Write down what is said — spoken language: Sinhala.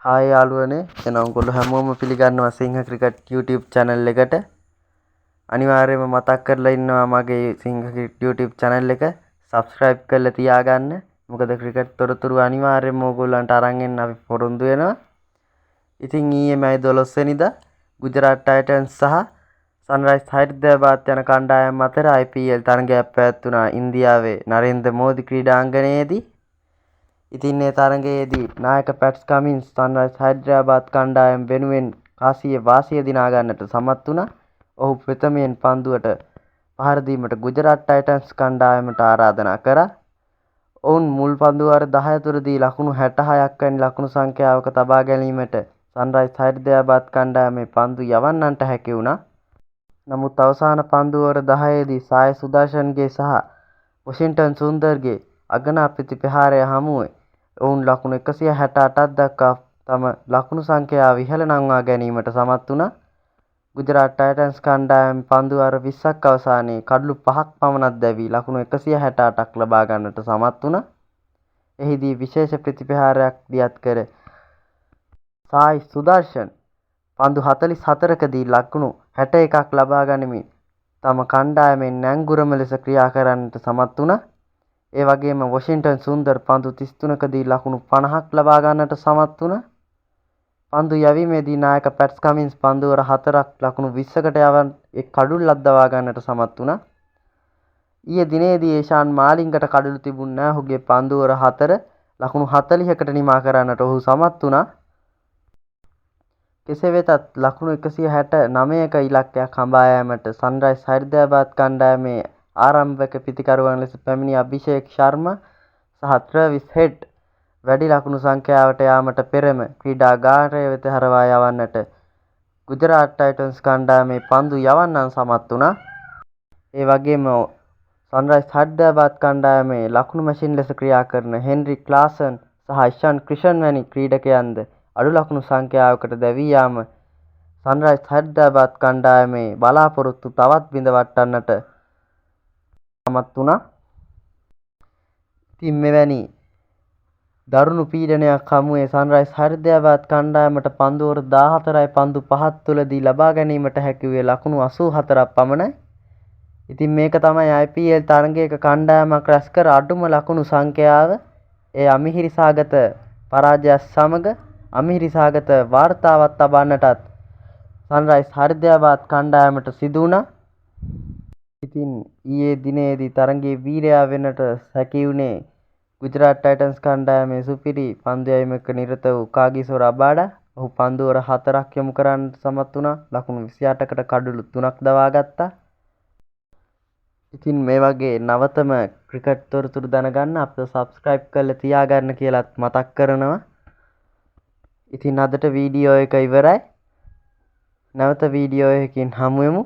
හායි යාළුවනේ එනම් ඔයගොල්ලෝ හැමෝම පිළිගන්නවා සිංහ ක්‍රිකට් YouTube channel එකට. අනිවාර්යයෙන්ම මතක් කරලා ඉන්නවා මගේ සිංහ ක්‍රිකට් YouTube channel එක subscribe කරලා තියාගන්න. මොකද ක්‍රිකට් තොරතුරු අනිවාර්යයෙන්ම ඔයගොල්ලන්ට අරන් එන්න අපි පොරොන්දු වෙනවා. ඉතින් ඊයේ මයි 12 වෙනිදා ගුජරාට් ටයිටන්ස් සහ සන්රයිස් හයිඩ්‍රබාද් යන කණ්ඩායම් අතර IPL තරගයක් පැවැත්වුණා ඉන්දියාවේ නරේන්ද්‍ර මෝදි ක්‍රීඩාංගණයේදී. ඉතින් මේ තරගයේදී නායක පැට්ස් කමින්ස් සන්රයිස් හයිඩ්‍රබාද් කණ්ඩායම වෙනුවෙන් කාසියේ වාසිය දිනා ගන්නට සමත් වුණා. ඔහු ප්‍රථමයෙන් පන්දුවට පහර දීමට ගුජරාට් ටයිටන්ස් කණ්ඩායමට ආරාධනා කරා. ඔවුන් මුල් පන්දු වාර 10 තුරදී ලකුණු 66ක් වැනි ලකුණු සංඛ්‍යාවක තබා ගැනීමට සන්රයිස් හයිඩ්‍රබාද් කණ්ඩායමේ පන්දු යවන්නන්ට හැකි වුණා. නමුත් අවසාන පන්දු වාර 10 දී සාය සුදර්ශන්ගේ සහ වොෂින්ටන් සුන්දර්ගේ අගනා ප්‍රතිපහාරය හමුවේ ඔවුන් ලකුණු 168ක් දක්වා තම ලකුණු සංඛ්‍යාව ඉහළ නංවා ගැනීමට සමත් වුණා. ගුජරාට් ටයිටන්ස් කණ්ඩායම පන්දු වාර 20ක් අවසානයේ කඩලු 5ක් පමණක් දැවී ලකුණු 168ක් ලබා ගන්නට සමත් වුණා. එහිදී විශේෂ ප්‍රතිපහාරයක් දියත් කර සායි සුදර්ශන් පන්දු 44කදී ලකුණු 61ක් ලබා ගනිමින් තම කණ්ඩායමෙන් නැංගුරම ලෙස ක්‍රියා කරන්නට සමත් වුණා. ඒ වගේම වොෂින්ටන් සුන්දර් පන්දු 33කදී ලකුණු 50ක් ලබා ගන්නට සමත් වුණා. පන්දු යැවීමේදී නායක පැට්ස් කමින්ස් පන්දු වර 4ක් ලකුණු 20කට යවන් එක් කඩුල්ලක් දවා ගන්නට සමත් වුණා. ඊයේ දිනේදී ඒෂාන් මාලිංගට කඩලු තිබුණ නැහැ. ඔහුගේ පන්දු වර 4 ලකුණු 40කට නිමා කරන්නට ඔහු සමත් වුණා. කෙසේ වෙතත් ලකුණු 169ක ඉලක්කයක් හඹා යාමට සන්රයිස් හයිඩ්‍රබාද් කණ්ඩායමේ ආරම්භක පිතිකරුවන් ලෙස පැමිණි අභිෂේක් ශර්මා සහ ට්‍රැවිස් හෙඩ් වැඩි ලකුණු සංඛ්‍යාවට යාමට පෙරම ක්‍රීඩාගාරය වෙත හරවා යවන්නට ගුජරාට් ටයිටන්ස් කණ්ඩායමේ පන්දු යවන්නන් සමත් වුණා. ඒ වගේම සන්රයිස් හයිඩ්‍රබාද් කණ්ඩායමේ ලකුණු මැෂින් ලෙස ක්‍රියා කරන හෙන්රි ක්ලාසන් සහ ඉෂාන් ක්‍රිෂන් වැනි ක්‍රීඩකයන්ද අඩු ලකුණු සංඛ්‍යාවකට දැවී යාම සන්රයිස් හයිඩ්‍රබාද් කණ්ඩායමේ බලාපොරොත්තු තවත් බිඳ වට්ටන්නට සමත් වුණා. ඉතින් මෙවැනි දරුණු පීඩනයක් හමුවේ සන්රයිස් හයිඩ්‍රබාද් කණ්ඩායමට පන්දු වර 14යි පන්දු 5ක් තුලදී ලබා ගැනීමට හැකි වූයේ ලකුණු 84ක් පමණයි. ඉතින් මේක තමයි IPL තරගයක කණ්ඩායමක් රැස් කර අඩුම ලකුණු සංඛ්‍යාව. ඒ අමිහිරි සාගත පරාජයත් සමග අමිහිරි සාගත වාර්තාවක් තබන්නටත් සන්රයිස් හයිඩ්‍රබාද් කණ්ඩායමට සිදු වුණා. ඉතින් ඊයේ දිනේදී තරගයේ වීරයා වෙන්නට හැකි වුණේ ගුජරාට් ටයිටන්ස් කණ්ඩායමේ සුපිරි පන්දු යැවීමක නිරත වූ කාගිසෝ රබාඩා. ඔහු පන්දු වර 4ක් යොමු කරන්නට සමත් වුණා. ලකුණු 28කට කඩලු 3ක් දවා ගත්තා. ඉතින් මේ වගේ නවතම ක්‍රිකට් තොරතුරු දැනගන්න අපිව subscribe කරලා තියාගන්න කියලාත් මතක් කරනවා. ඉතින් අදට වීඩියෝ එක ඉවරයි. නැවත වීඩියෝ එකකින් හමු වෙමු.